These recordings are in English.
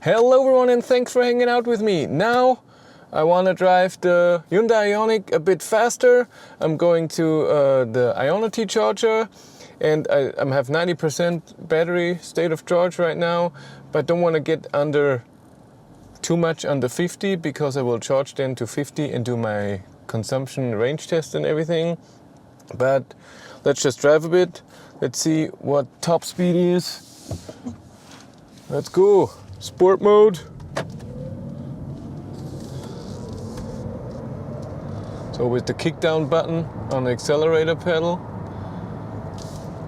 Hello everyone and thanks for hanging out with me. Now I want to drive the Hyundai Ioniq a bit faster. I'm going to the Ionity charger and I have 90% battery state of charge right now, but don't want to get too much under 50 because I will charge then to 50 and do my consumption range test and everything. But let's just drive a bit. Let's see what top speed is. Let's go. Sport mode. So with the kick down button on the accelerator pedal.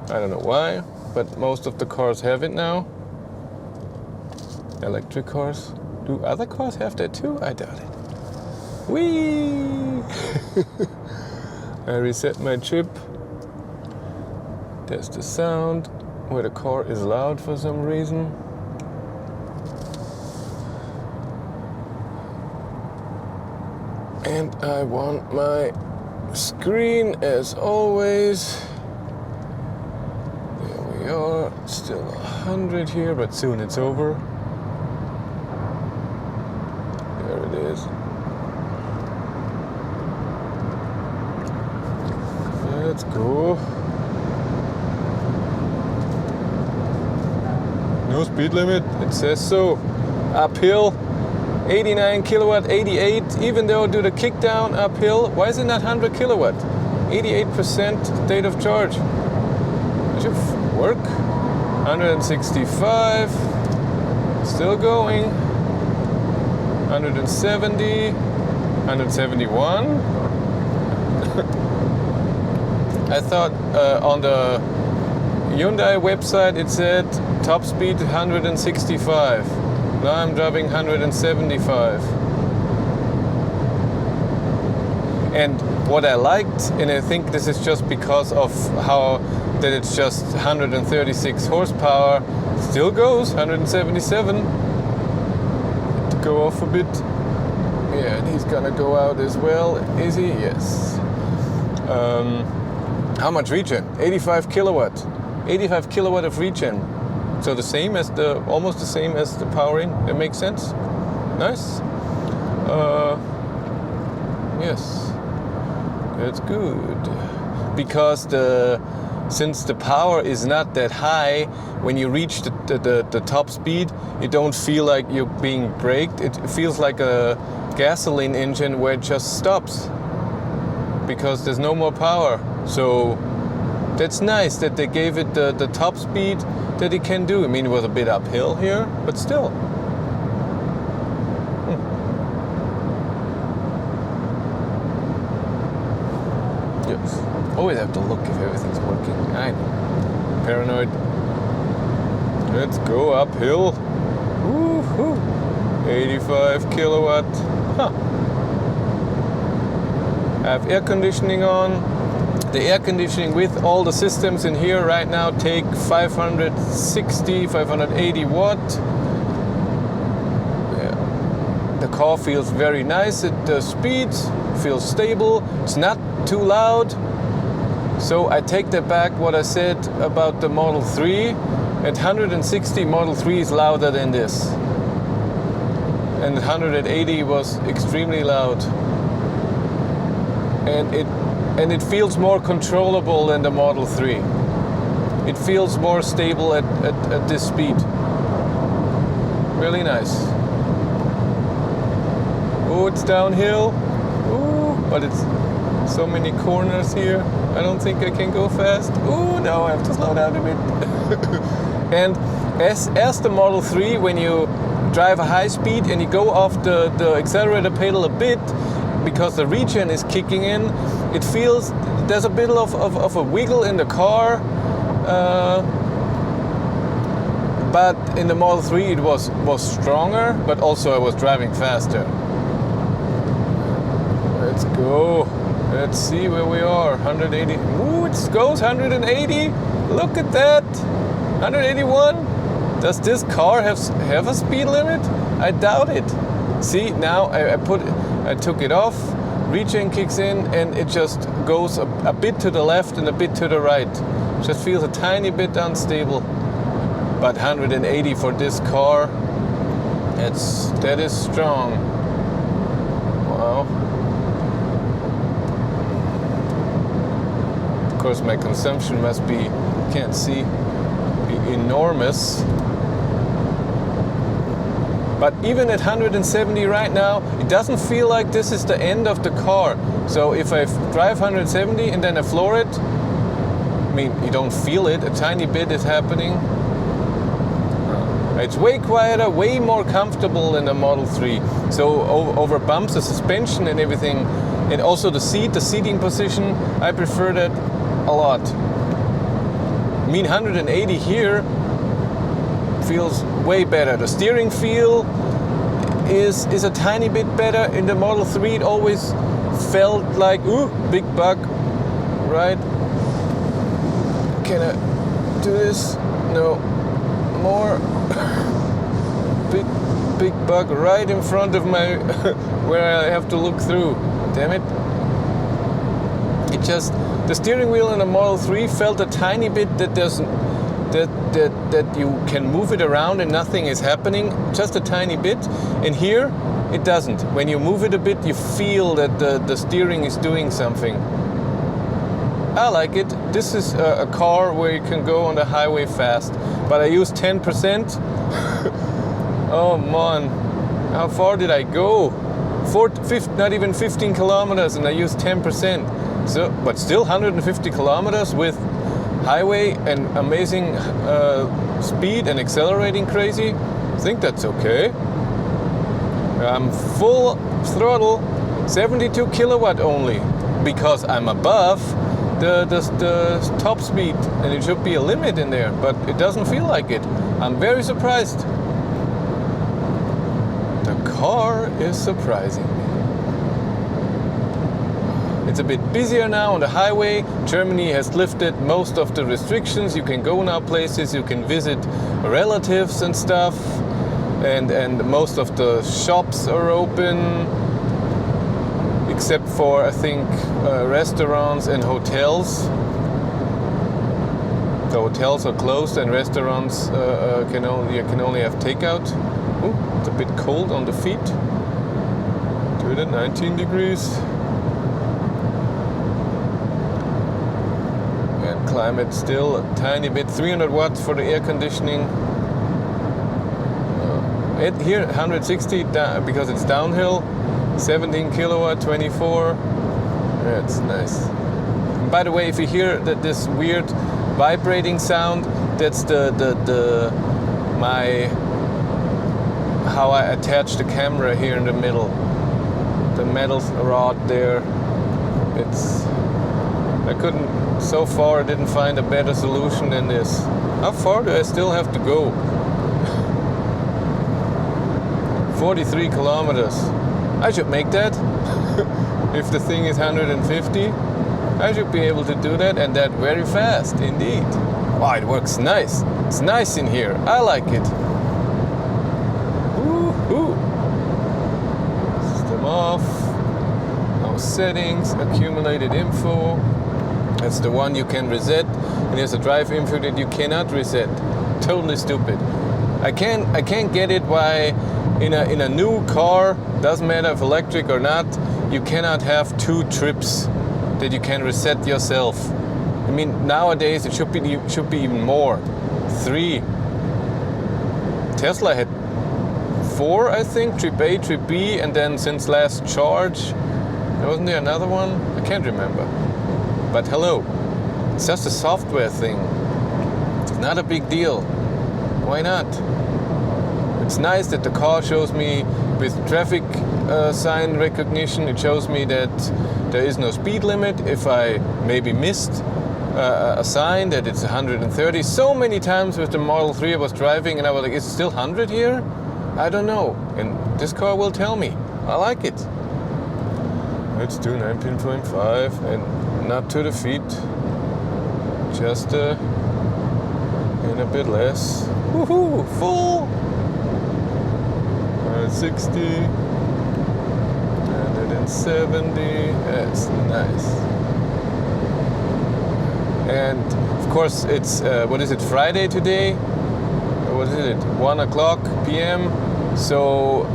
I don't know why, but most of the cars have it now. Electric cars. Do other cars have that too? I doubt it. Whee! I reset my chip. There's the sound where the car is loud for some reason. And I want my screen as always. There we are, still 100 here, but soon it's over. There it is. Let's go. No speed limit, it says so. Uphill. 89 kilowatt, 88, even though I do the kick down uphill. Why is it not 100 kilowatt? 88% state of charge. That should work. 165, still going. 170, 171. I thought on the Hyundai website it said top speed 165. Now I'm driving 175. And what I liked, and I think this is just because of how that it's just 136 horsepower, still goes 177. To go off a bit. Yeah, and he's gonna go out as well. Is he? Yes. How much regen? 85 kilowatt. 85 kilowatt of regen. So the same as almost the same as the powering. That makes sense. Nice. Yes, that's good. Because since the power is not that high, when you reach the top speed, you don't feel like you're being braked. It feels like a gasoline engine where it just stops because there's no more power. So that's nice that they gave it the top speed that it can do. I mean, it was a bit uphill here, but still. Yes. Always have to look if everything's working. I know. Paranoid. Let's go uphill. Woo-hoo. 85 kilowatt. Huh. I have air conditioning on. The air conditioning with all the systems in here right now take 560, 580 watt. Yeah. The car feels very nice. The speed feels stable. It's not too loud. So I take that back what I said about the Model 3. At 160, Model 3 is louder than this. And 180 was extremely loud. And it feels more controllable than the Model 3. It feels more stable at this speed. Really nice. Oh, it's downhill. Ooh, but it's so many corners here. I don't think I can go fast. Oh no, I have to slow down a bit. And as the Model 3, when you drive a high speed and you go off the accelerator pedal a bit, because the regen is kicking in, it feels there's a bit of a wiggle in the car, but in the Model 3 it was stronger, but also I was driving faster. Let's go. Let's see where we are. 180. Ooh, it goes 180. Look at that. 181. Does this car have a speed limit? I doubt it. See, now I took it off, regen kicks in, and it just goes a bit to the left and a bit to the right. Just feels a tiny bit unstable. But 180 for this car, That is strong. Wow. Of course, my consumption must be, can't see, be enormous. But even at 170 right now, it doesn't feel like this is the end of the car. So if I drive 170 and then I floor it, I mean, you don't feel it. A tiny bit is happening. It's way quieter, way more comfortable than the Model 3. So over bumps, the suspension and everything, and also the seating position, I prefer that a lot. I mean, 180 here feels way better. The steering feel is a tiny bit better. In the Model 3 it always felt like, ooh, big bug, right? Can I do this? No. More. Big bug right in front of my where I have to look through. Damn it. It just, the steering wheel in the Model 3 felt a tiny bit that there's that you can move it around and nothing is happening, just a tiny bit. And here it doesn't. When you move it a bit, you feel that the steering is doing something. I like it. This is a car where you can go on the highway fast, but I use 10%. Oh man, how far did I go? Not even 15 kilometers, and I used 10%. So, but still 150 kilometers with highway and amazing speed and accelerating crazy. I think that's okay. I'm full throttle, 72 kilowatt only, because I'm above the top speed, and it should be a limit in there, but it doesn't feel like it. I'm very surprised. The car is surprising me. It's a bit busier now on the highway. Germany has lifted most of the restrictions. You can go now places, you can visit relatives and stuff, and most of the shops are open, except for, I think, restaurants and hotels. The hotels are closed and restaurants can only have takeout. Ooh, it's a bit cold on the feet. Do it at 19 degrees. And climate still a tiny bit. 300 watts for the air conditioning. Here 160 because it's downhill. 17 kilowatt, 24. That's nice. By the way, if you hear this weird vibrating sound, that's how I attach the camera here in the middle. The metal rod there. So far I didn't find a better solution than this. How far do I still have to go? 43 kilometers. I should make that. If the thing is 150, I should be able to do that, and that very fast indeed. Wow, it works nice. It's nice in here. I like it. Woo-hoo. System off. Now settings, accumulated info. That's the one you can reset. And there's a drive info that you cannot reset. Totally stupid. I can't get it why in a new car, doesn't matter if electric or not, you cannot have 2 trips that you can reset yourself. I mean, nowadays it should be even more. 3. Tesla had 4, I think, trip A, trip B, and then since last charge, wasn't there another one? I can't remember. But hello, it's just a software thing. It's not a big deal. Why not? It's nice that the car shows me with traffic sign recognition, it shows me that there is no speed limit. If I maybe missed a sign that it's 130. So many times with the Model 3 I was driving and I was like, is it still 100 here? I don't know. And this car will tell me. I like it. Let's do 19.5 and not to the feet. Just in a bit less. Woohoo! Full! 60, 170, that's nice. And of course it's, what is it, Friday today? What is it, 1 o'clock p.m. So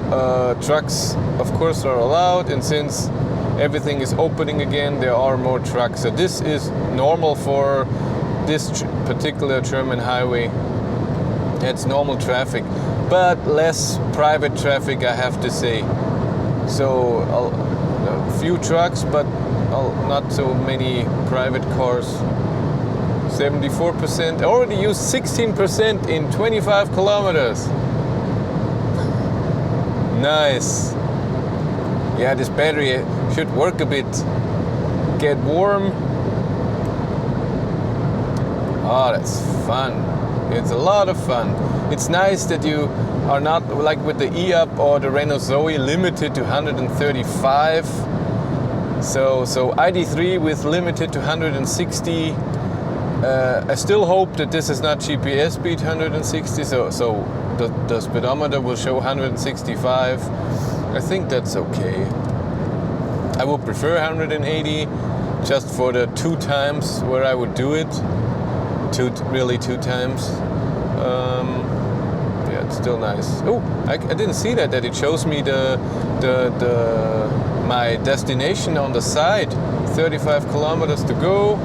trucks, of course, are allowed, and since everything is opening again, there are more trucks. So this is normal for this particular German highway. It's normal traffic, but less private traffic, I have to say. So a few trucks, but not so many private cars. 74%. I already used 16% in 25 kilometers. Nice. Yeah, this battery should work a bit. Get warm. Oh, that's fun. It's a lot of fun. It's nice that you are not like with the e-up or the Renault Zoe limited to 135. So ID3 with limited to 160. I still hope that this is not GPS speed 160. So the speedometer will show 165. I think that's okay. I would prefer 180 just for the 2 times where I would do it. Really 2 times. Yeah, it's still nice. Oh, I didn't see that it shows me my destination on the side. 35 kilometers to go,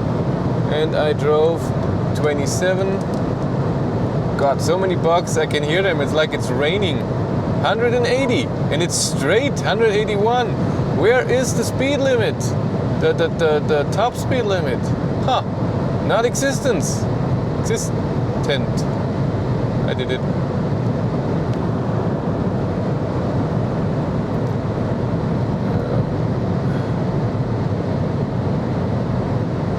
and I drove 27. God, so many bugs, I can hear them. It's like it's raining. 180, and it's straight 181. Where is the speed limit? The top speed limit? Huh? Not existent. I did it.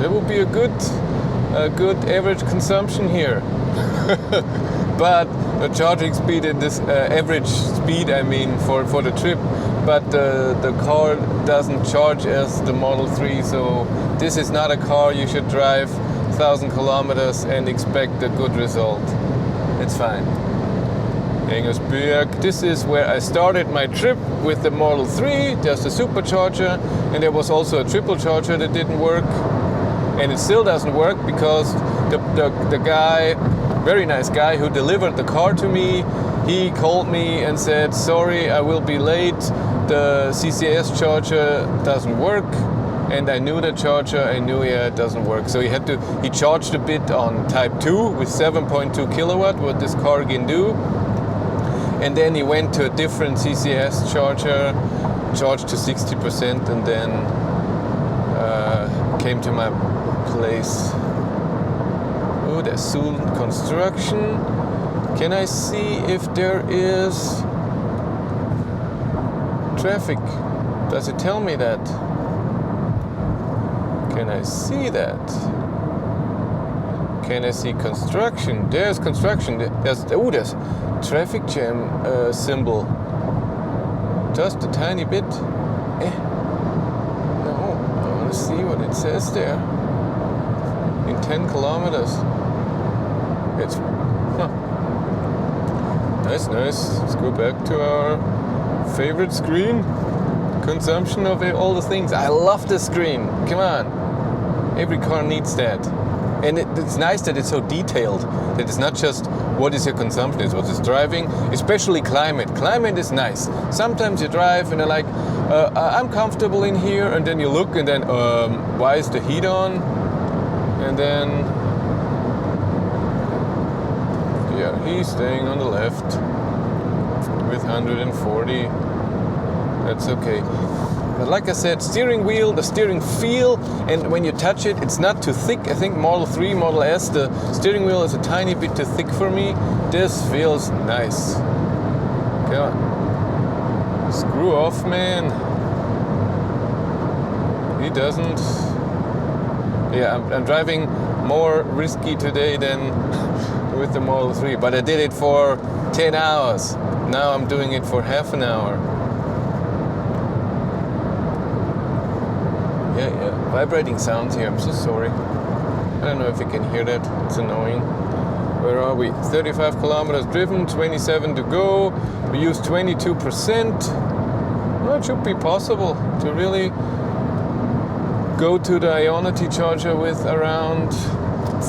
There will be a good average consumption here. But the charging speed in this average speed, I mean, for the trip. But the car doesn't charge as the Model 3, so this is not a car you should drive 1,000 kilometers and expect a good result. It's fine. Engersberg. This is where I started my trip with the Model 3. There's a supercharger, and there was also a triple charger that didn't work. And it still doesn't work because the guy, very nice guy who delivered the car to me, he called me and said, sorry, I will be late. The CCS charger doesn't work. And I knew the charger, I knew, yeah, it doesn't work. So he charged a bit on Type 2 with 7.2 kilowatt, what this car can do. And then he went to a different CCS charger, charged to 60%, and then came to my place. Oh, there's soon construction. Can I see if there is traffic? Does it tell me that? Can I see that? Can I see construction? There's construction. There's traffic jam symbol. Just a tiny bit. No, I want to see what it says there. In 10 kilometers. It's nice. Let's go back to our favorite screen. Consumption of all the things. I love the screen. Come on. Every car needs that. And it's nice that it's so detailed. That it's not just what is your consumption, it's what is driving. Especially climate. Climate is nice. Sometimes you drive and you're like, I'm comfortable in here. And then you look and then, why is the heat on? And then, yeah, he's staying on the left with 140. That's okay. But like I said, steering wheel, the steering feel, and when you touch it, it's not too thick. I think Model 3, Model S, the steering wheel is a tiny bit too thick for me. This feels nice. Come on. Screw off, man. He doesn't. Yeah, I'm driving more risky today than with the Model 3, but I did it for 10 hours. Now I'm doing it for half an hour. Yeah, vibrating sounds here. I'm so sorry. I don't know if you can hear that. It's annoying. Where are we? 35 kilometers driven, 27 to go. We used 22%. Well, it should be possible to really go to the Ioniq charger with around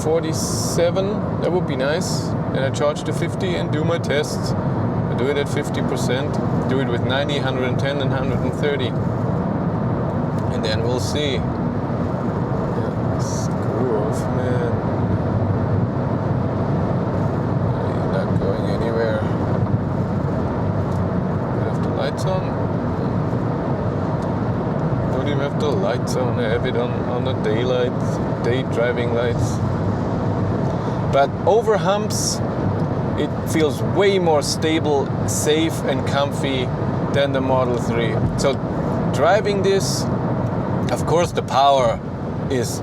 47. That would be nice. And I charge to 50 and do my tests. I do it at 50%, do it with 90, 110 and 130. And then we'll see. Yeah, screw off, man. You're not going anywhere. You have the lights on? Don't even have the lights on. I have it on the day driving lights. But over humps, it feels way more stable, safe and comfy than the Model 3. So driving this, of course the power is,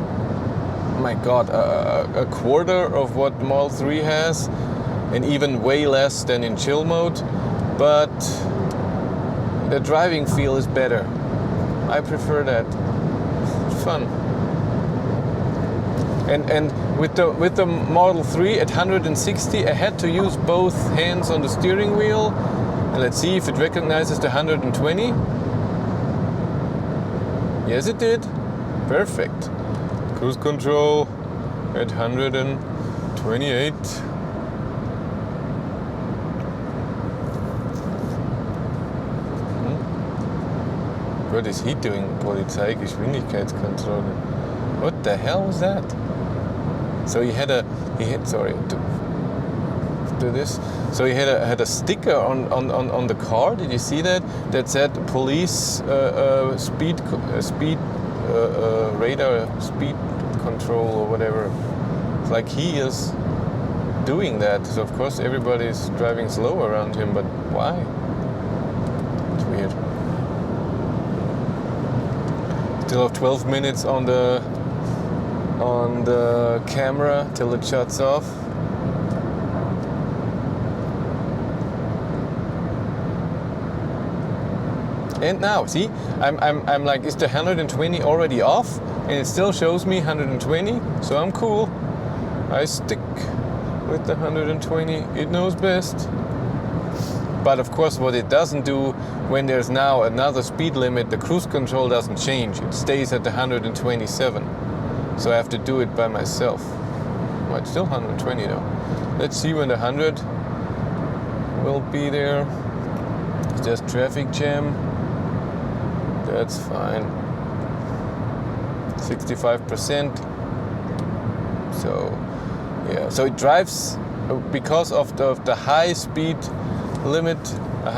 my god, a quarter of what the Model 3 has, and even way less than in chill mode, but the driving feel is better. I prefer that. It's fun. And with the Model 3 at 160, I had to use both hands on the steering wheel. And let's see if it recognizes the 120. Yes, it did. Perfect. Cruise control at 128. What is he doing? Polizeigeschwindigkeitskontrolle. What the hell was that? So he had a sticker on the car. Did you see that? That said police speed radar speed control or whatever. It's like he is doing that. So of course everybody's driving slow around him, but why? It's weird. Still have 12 minutes on the camera till it shuts off. And now, see, I'm like, is the 120 already off? And it still shows me 120, so I'm cool. I stick with the 120. It knows best. But of course, what it doesn't do when there's now another speed limit, the cruise control doesn't change. It stays at the 127. So I have to do it by myself. Well, it's still 120 though. Let's see when the 100 will be there. It's just traffic jam. That's fine. 65%. So yeah, so it drives because of the high speed limit, the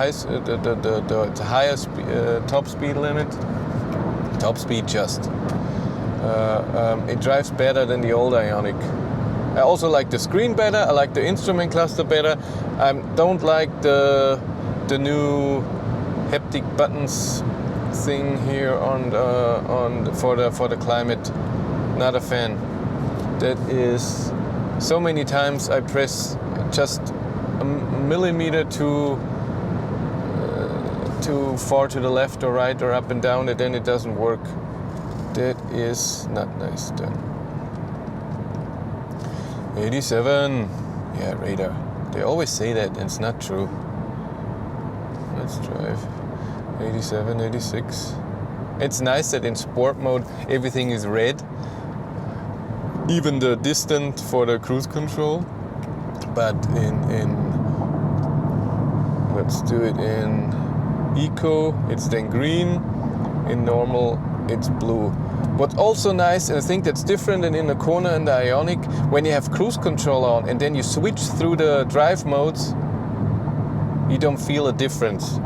higher top speed limit. Top speed just. It drives better than the old Ioniq. I also like the screen better. I like the instrument cluster better. I don't like the new haptic buttons thing here for the climate. Not a fan. That is so many times I press just a millimeter too far to the left or right or up and down, and then it doesn't work. That is not nice done. 87. Yeah, radar. They always say that, and it's not true. Let's drive. 87, 86. It's nice that in sport mode everything is red. Even the distance for the cruise control. But in let's do it in Eco, it's then green. In normal, it's blue. What's also nice, and I think that's different than in the Kona and the Ioniq, when you have cruise control on and then you switch through the drive modes, you don't feel a difference.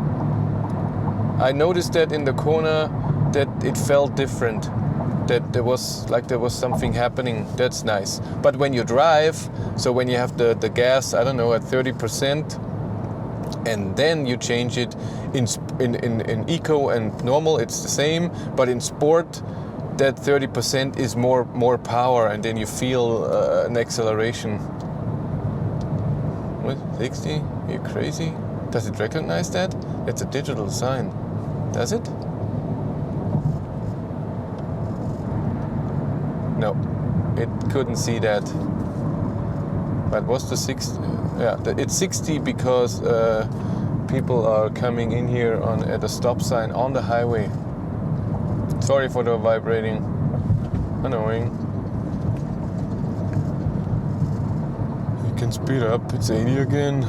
I noticed that in the Kona that it felt different, that there was something happening. That's nice. But when you drive, so when you have the gas, I don't know, at 30%, and then you change it in Eco and normal, it's the same, but in sport, that 30% is more power, and then you feel an acceleration. What, 60? Are you crazy? Does it recognize that? It's a digital sign. Does it? No, it couldn't see that. But what's the 60? Yeah, it's 60 because people are coming in here at a stop sign on the highway. Sorry for the vibrating. Annoying. You can speed up. It's 80 again.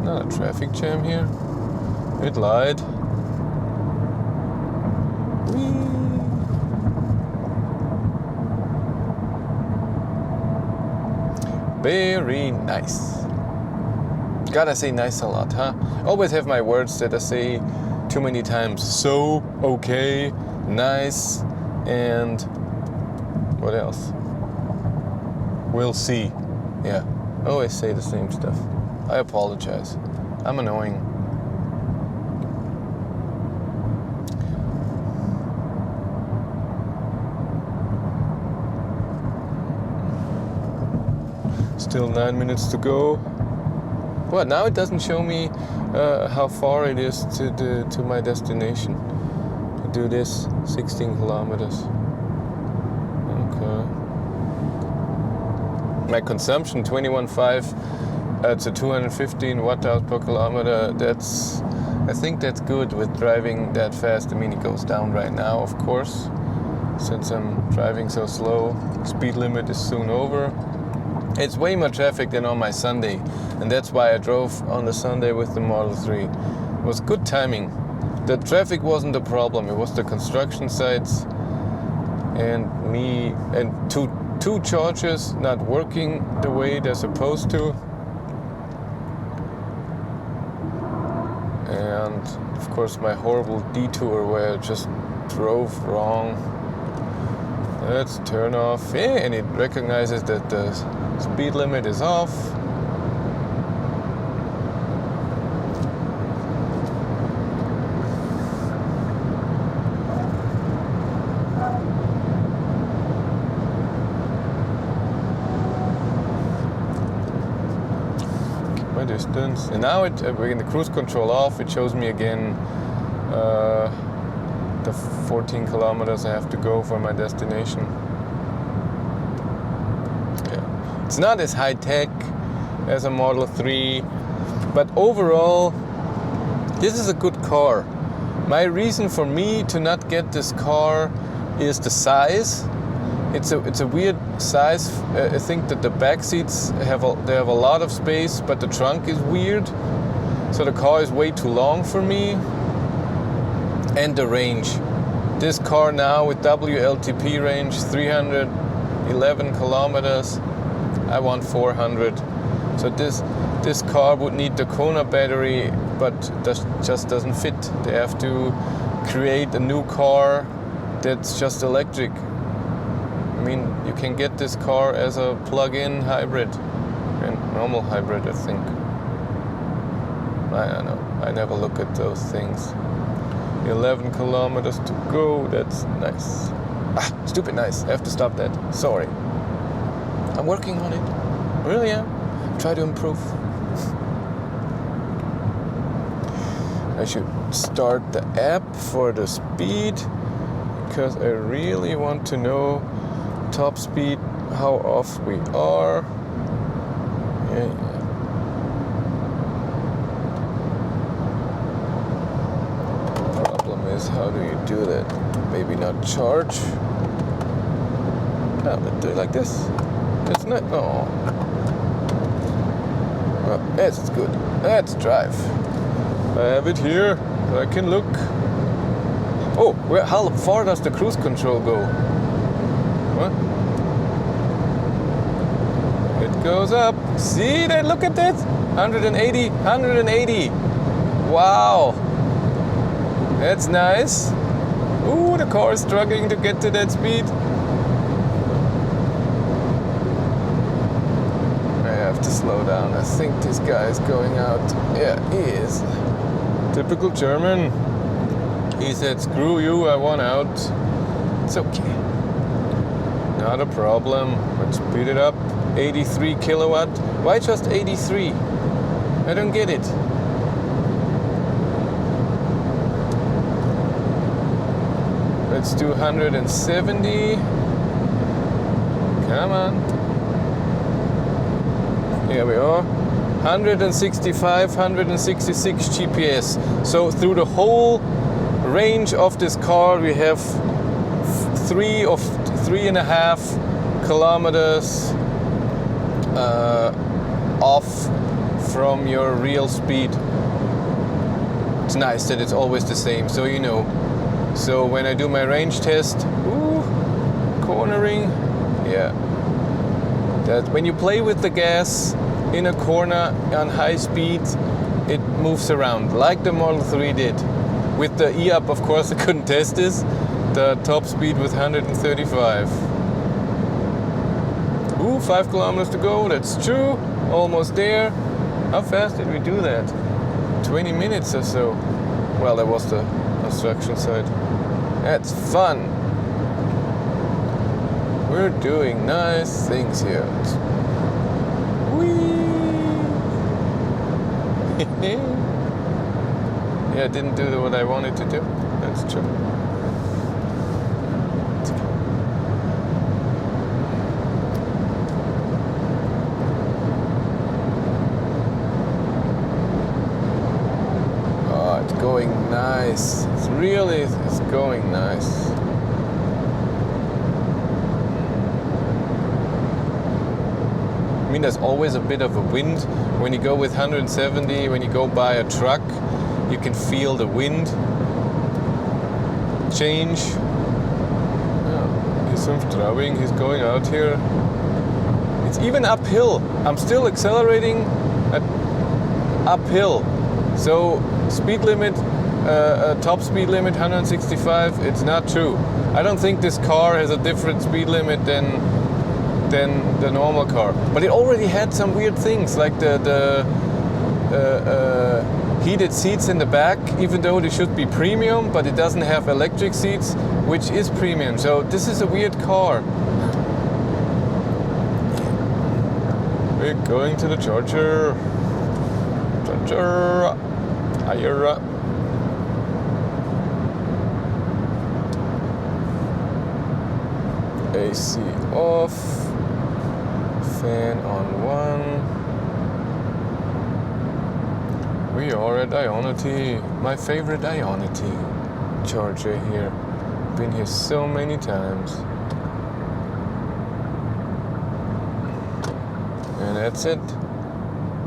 not a traffic jam here. It lied. Whee! Very nice. Gotta say nice a lot, huh? Always have my words that I say too many times. So, okay, nice, and what else? We'll see. Yeah, I always say the same stuff. I apologize. I'm annoying. Still 9 minutes to go. Well, now it doesn't show me how far it is to my destination. To do this 16 kilometers. Okay. My consumption 21.5 to 215 watt-hours per kilometer. I think that's good with driving that fast. I mean, it goes down right now, of course, since I'm driving so slow. Speed limit is soon over. It's way more traffic than on my Sunday, and that's why I drove on the Sunday with the Model 3. It was good timing. The traffic wasn't the problem, it was the construction sites and me, and two chargers not working the way they're supposed to. And of course my horrible detour where I just drove wrong. Let's turn off. Yeah, and it recognizes that the speed limit is off. Keep my distance. And now we're in the cruise control off. It shows me again the 14 kilometers I have to go for my destination. It's not as high-tech as a Model 3, but overall, this is a good car. My reason for me to not get this car is the size. It's a weird size. I think that the back seats have a lot of space, but the trunk is weird. So the car is way too long for me. And the range. This car now with WLTP range, 311 kilometers. I want 400. So this car would need the Kona battery, but that just doesn't fit. They have to create a new car that's just electric. I mean, you can get this car as a plug-in hybrid and normal hybrid, I think. I don't know. I never look at those things. 11 kilometers to go. That's nice. Stupid nice. I have to stop that. Sorry. I'm working on it. Really am. Try to improve. I should start the app for the speed because I really want to know top speed, how off we are. Yeah. Problem is, how do you do that? Maybe not charge. No, let's do it like this. It's not. Oh. Well, yes, it's good. Let's drive. I have it here. So I can look. Oh, how far does the cruise control go? What? It goes up. See that? Look at that. 180, 180. Wow. That's nice. Ooh, the car is struggling to get to that speed. I have to slow down. I think this guy is going out. Yeah, he is. Typical German. He said, screw you, I want out. It's okay. Not a problem. Let's speed it up. 83 kilowatt. Why just 83? I don't get it. Let's do 170. Come on. Here we are. 165, 166 GPS. So through the whole range of this car, we have 3.5 kilometers off from your real speed. It's nice that it's always the same, so you know. So when I do my range test, cornering, yeah. That when you play with the gas in a corner on high speed, it moves around like the Model 3 did. With the E-Up, of course, I couldn't test this. The top speed was 135. 5 kilometers to go, that's true. Almost there. How fast did we do that? 20 minutes or so. Well, that was the construction site. That's fun. We're doing nice things here. Whee! Yeah, I didn't do what I wanted to do. That's true. Oh, it's going nice. It's going nice. I mean, there's always a bit of a wind. When you go with 170, when you go by a truck, you can feel the wind change. Yeah, he's driving, he's going out here. It's even uphill. I'm still accelerating uphill. So speed limit, top speed limit 165, it's not true. I don't think this car has a different speed limit than the normal car, but it already had some weird things like the heated seats in the back, even though they should be premium, but it doesn't have electric seats, which is premium. So this is a weird car. We're going to the charger. Higher. AC off. Fan on 1. We are at Ionity, my favorite Ionity charger here. Been here so many times. And that's it.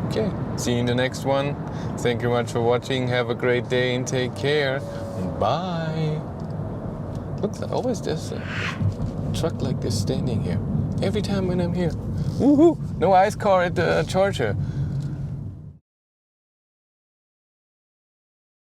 Okay, see you in the next one. Thank you much for watching. Have a great day and take care. Bye. Look, always there's a truck like this standing here. Every time when I'm here. Woohoo! No ice car at the charger.